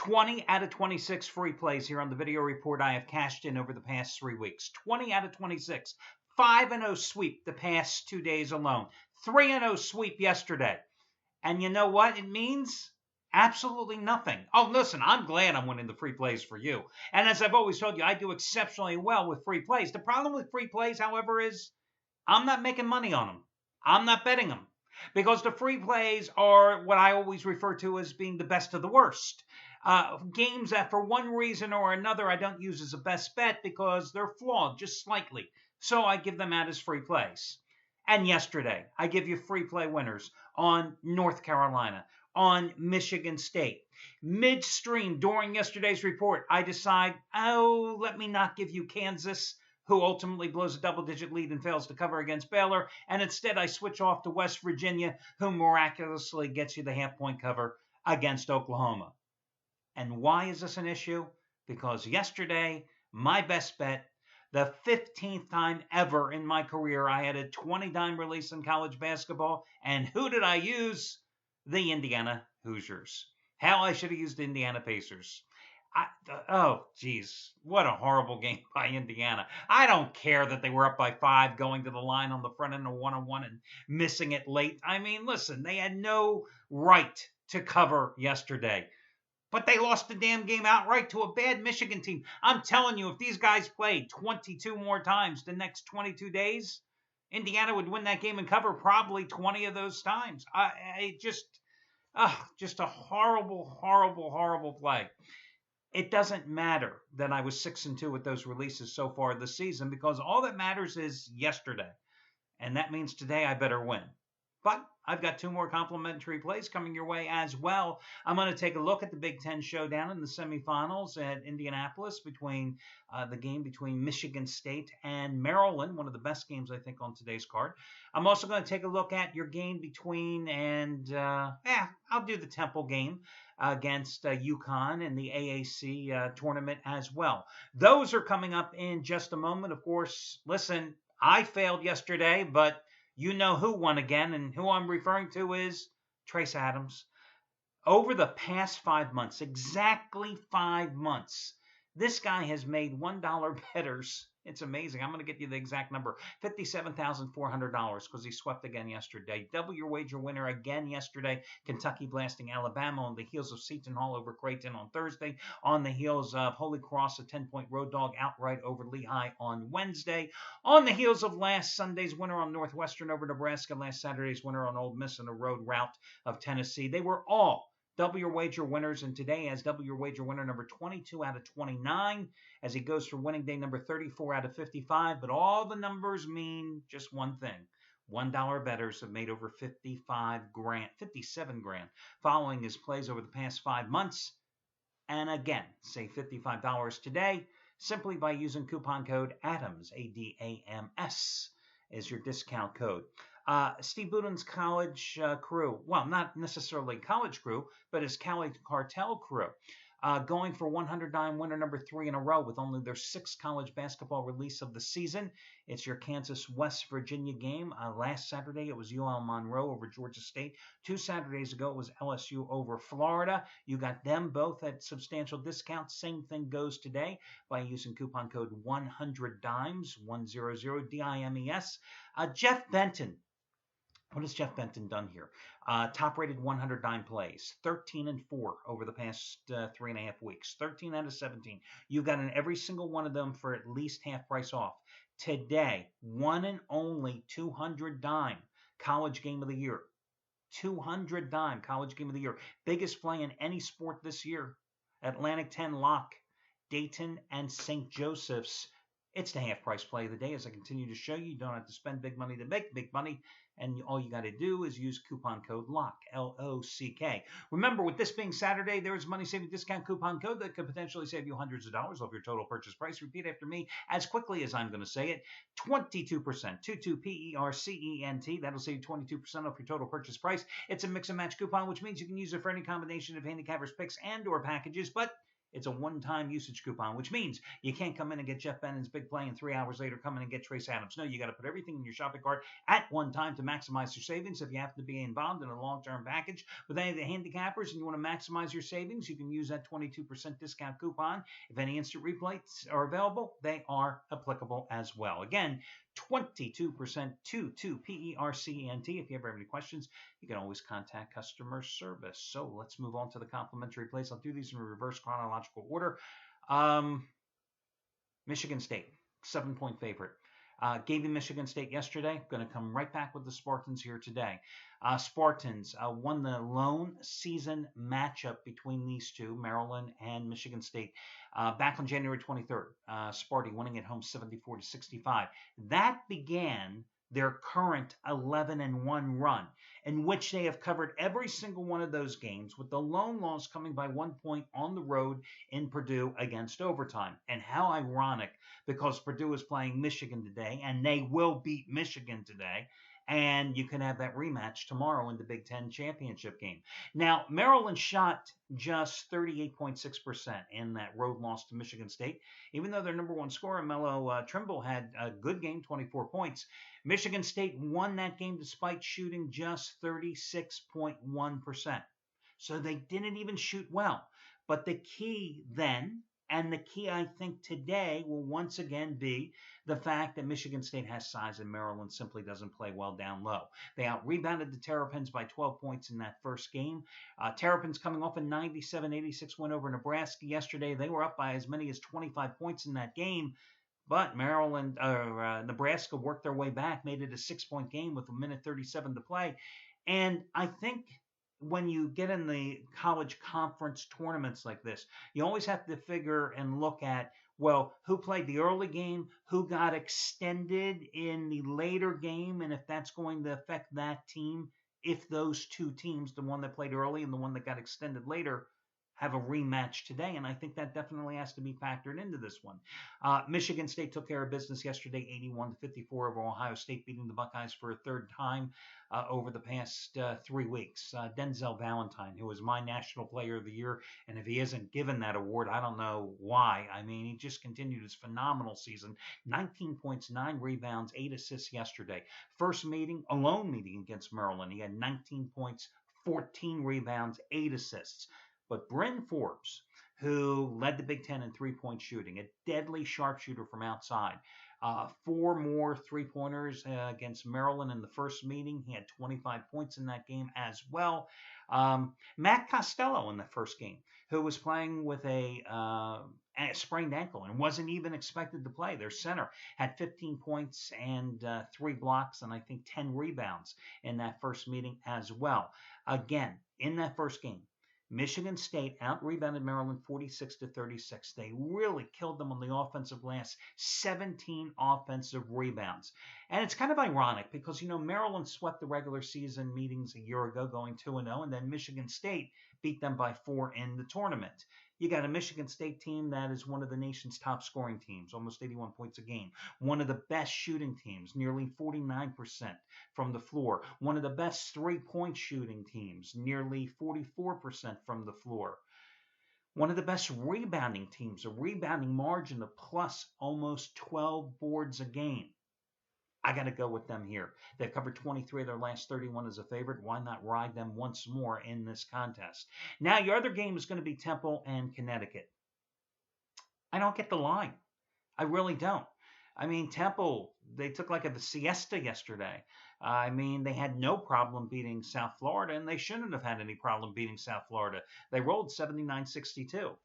20 out of 26 free plays here on the video report I have cashed in over the past 3 weeks. 20 out of 26. 5-0 sweep the past 2 days alone. 3-0 sweep yesterday. And you know what it means? Absolutely nothing. Oh, listen, I'm glad I'm winning the free plays for you. And as I've always told you, I do exceptionally well with free plays. The problem with free plays, however, is I'm not making money on them. I'm not betting them. Because the free plays are what I always refer to as being the best of the worst. Games that for one reason or another I don't use as a best bet because they're flawed just slightly. So I give them out as free plays. And yesterday, I give you free play winners on North Carolina, on Michigan State. Midstream during yesterday's report, I decide, let me not give you Kansas, who ultimately blows a double-digit lead and fails to cover against Baylor, and instead I switch off to West Virginia, who miraculously gets you the half-point cover against Oklahoma. And why is this an issue? Because yesterday, my best bet, the 15th time ever in my career, I had a 20-dime release in college basketball, and who did I use? The Indiana Hoosiers. Hell, I should have used the Indiana Pacers. Oh, geez, what a horrible game by Indiana. I don't care that they were up by 5 going to the line on the front end of one-on-one and missing it late. I mean, listen, they had no right to cover yesterday. But they lost the damn game outright to a bad Michigan team. I'm telling you, if these guys played 22 more times the next 22 days, Indiana would win that game and cover probably 20 of those times. Just a horrible, horrible, horrible play. It doesn't matter that I was 6-2 with those releases so far this season because all that matters is yesterday. And that means today I better win. But I've got 2 more complimentary plays coming your way as well. I'm going to take a look at the Big Ten showdown in the semifinals at Indianapolis between the game between Michigan State and Maryland, one of the best games, I think, on today's card. I'm also going to take a look at your game between I'll do the Temple game against UConn in the AAC tournament as well. Those are coming up in just a moment. Of course, listen, I failed yesterday, but you know who won again, and who I'm referring to is Trace Adams. Over the past 5 months, exactly 5 months, this guy has made $1 bettors. It's amazing. I'm going to get you the exact number, $57,400, because he swept again yesterday. Double your wager winner again yesterday. Kentucky blasting Alabama on the heels of Seton Hall over Creighton on Thursday. On the heels of Holy Cross, a 10-point road dog outright over Lehigh on Wednesday. On the heels of last Sunday's winner on Northwestern over Nebraska. Last Saturday's winner on Ole Miss in a road rout of Tennessee. They were all double your wager winners, and today as double your wager winner number 22 out of 29 as he goes for winning day number 34 out of 55. But all the numbers mean just one thing. $1 bettors have made over 57 grand following his plays over the past 5 months. And again, save $55 today simply by using coupon code ADAMS, ADAMS, is your discount code. Steve Buden's college crew, well, not necessarily college crew, but his Cali Cartel crew, going for 100-dime winner number 3 in a row with only their 6th college basketball release of the season. It's your Kansas-West Virginia game. Last Saturday, it was UL Monroe over Georgia State. 2 Saturdays ago, it was LSU over Florida. You got them both at substantial discounts. Same thing goes today by using coupon code 100DIMES, 100DIMES. Jeff Benton. What has Jeff Benton done here? Top-rated 100-dime plays, 13-4 over the past 3.5 weeks, 13 out of 17. You've got in every single one of them for at least half price off. Today, one and only 200-dime college game of the year. 200-dime college game of the year. Biggest play in any sport this year. Atlantic 10 lock, Dayton and St. Joseph's. It's the half-price play of the day. As I continue to show you, you don't have to spend big money to make big money. And all you got to do is use coupon code LOCK, L-O-C-K. Remember, with this being Saturday, there is a money-saving discount coupon code that could potentially save you hundreds of dollars off your total purchase price. Repeat after me as quickly as I'm going to say it. 22%, 22%. That'll save you 22% off your total purchase price. It's a mix-and-match coupon, which means you can use it for any combination of handicappers, picks, and/or packages. But It's a one-time usage coupon, which means you can't come in and get Jeff Bennon's big play and 3 hours later come in and get Trace Adams. No, you got to put everything in your shopping cart at one time to maximize your savings. If you happen to be involved in a long-term package with any of the handicappers and you want to maximize your savings, you can use that 22% discount coupon. If any instant replays are available, they are applicable as well. Again, 22% PERCENT. If you ever have any questions, you can always contact customer service. So let's move on to the complimentary plays. I'll do these in reverse chronological order. Michigan State, 7-point favorite. Gave you Michigan State yesterday. Going to come right back with the Spartans here today. Spartans won the lone season matchup between these two, Maryland and Michigan State, back on January 23rd. Sparty winning at home 74-65. That began their current 11-1 run, in which they have covered every single one of those games, with the lone loss coming by 1 point on the road in Purdue against overtime. And how ironic, because Purdue is playing Michigan today, and they will beat Michigan today, and you can have that rematch tomorrow in the Big Ten championship game. Now, Maryland shot just 38.6% in that road loss to Michigan State. Even though their number one scorer, Melo Trimble, had a good game, 24 points, Michigan State won that game despite shooting just 36.1%. So they didn't even shoot well. But the key then, and the key I think today, will once again be the fact that Michigan State has size and Maryland simply doesn't play well down low. They out-rebounded the Terrapins by 12 points in that first game. Terrapins coming off a 97-86 win over Nebraska yesterday. They were up by as many as 25 points in that game. But Nebraska worked their way back, made it a 6-point game with 1:37 to play. And I think when you get in the college conference tournaments like this, you always have to figure and look at, well, who played the early game, who got extended in the later game, and if that's going to affect that team, if those two teams, the one that played early and the one that got extended later, have a rematch today, and I think that definitely has to be factored into this one. Michigan State took care of business yesterday, 81-54 over Ohio State, beating the Buckeyes for a third time over the past 3 weeks. Denzel Valentine, who was my National Player of the Year, and if he isn't given that award, I don't know why. I mean, he just continued his phenomenal season. 19 points, 9 rebounds, 8 assists yesterday. First meeting, alone meeting against Maryland, he had 19 points, 14 rebounds, 8 assists. But Bryn Forbes, who led the Big Ten in three-point shooting, a deadly sharpshooter from outside, 4 more three-pointers against Maryland in the first meeting. He had 25 points in that game as well. Matt Costello in the first game, who was playing with a sprained ankle and wasn't even expected to play. Their center had 15 points and 3 blocks and I think 10 rebounds in that first meeting as well. Again, in that first game, Michigan State out-rebounded Maryland 46-36. They really killed them on the offensive glass, 17 offensive rebounds. And it's kind of ironic because, Maryland swept the regular season meetings a year ago going 2-0, and then Michigan State beat them by 4 in the tournament. You got a Michigan State team that is one of the nation's top scoring teams, almost 81 points a game. One of the best shooting teams, nearly 49% from the floor. One of the best three-point shooting teams, nearly 44% from the floor. One of the best rebounding teams, a rebounding margin of plus almost 12 boards a game. I got to go with them here. They've covered 23 of their last 31 as a favorite. Why not ride them once more in this contest? Now, your other game is going to be Temple and Connecticut. I don't get the line. I really don't. I mean, Temple, they took like a siesta yesterday. I mean, they had no problem beating South Florida, and they shouldn't have had any problem beating South Florida. They rolled 79-62.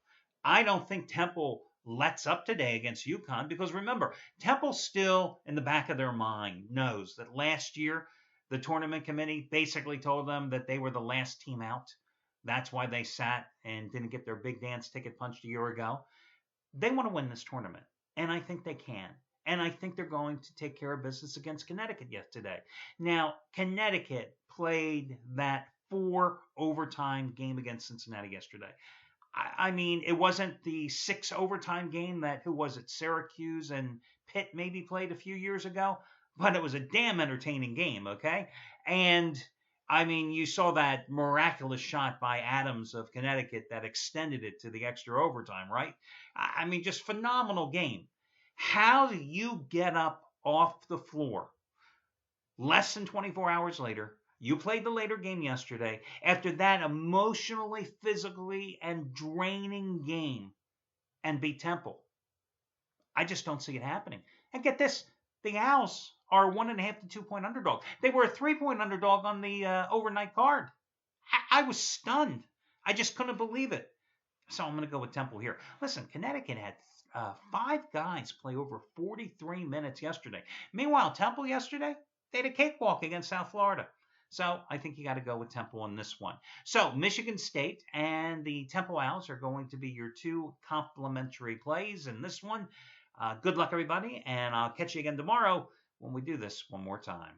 I don't think Temple lets up today against UConn because remember, Temple still in the back of their mind knows that last year the tournament committee basically told them that they were the last team out. That's why they sat and didn't get their big dance ticket punched a year ago. They want to win this tournament, and I think they can. And I think they're going to take care of business against Connecticut yesterday. Now, Connecticut played that 4 overtime game against Cincinnati yesterday. I mean, it wasn't the 6 overtime game that, Syracuse and Pitt maybe played a few years ago, but it was a damn entertaining game, okay? And I mean, you saw that miraculous shot by Adams of Connecticut that extended it to the extra overtime, right? I mean, just phenomenal game. How do you get up off the floor less than 24 hours later? You played the later game yesterday. After that emotionally, physically, and draining game and beat Temple. I just don't see it happening. And get this, the Owls are 1.5 to 2 point underdog. They were a 3 point underdog on the overnight card. I was stunned. I just couldn't believe it. So I'm going to go with Temple here. Listen, Connecticut had 5 guys play over 43 minutes yesterday. Meanwhile, Temple yesterday, they had a cakewalk against South Florida. So I think you got to go with Temple on this one. So Michigan State and the Temple Owls are going to be your 2 complimentary plays in this one. Good luck, everybody, and I'll catch you again tomorrow when we do this one more time.